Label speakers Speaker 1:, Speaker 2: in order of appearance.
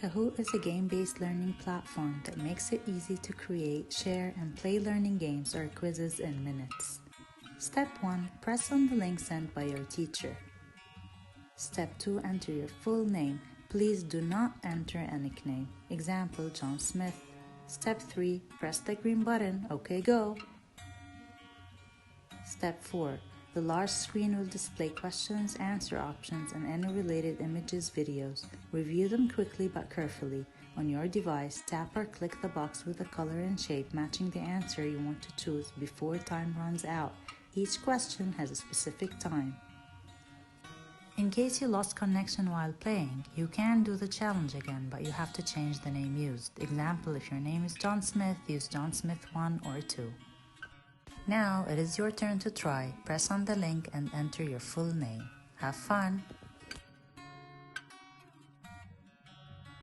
Speaker 1: Kahoot is a game-based learning platform that makes it easy to create, share, and play learning games or quizzes in minutes. Step 1. Press on the link sent by your teacher. Step 2. Enter your full name. Please do not enter a nickname. Example, John Smith. Step 3. Press the green button. OK, go! Step 4. The large screen will display questions, answer options, and any related images, videos. Review them quickly but carefully. On your device, tap or click the box with the color and shape matching the answer you want to choose before time runs out. Each question has a specific time. In case you lost connection while playing, you can do the challenge again, but you have to change the name used. Example, if your name is John Smith, use John Smith 1 or 2. Now it is your turn to try. Press on the link and enter your full name. Have fun!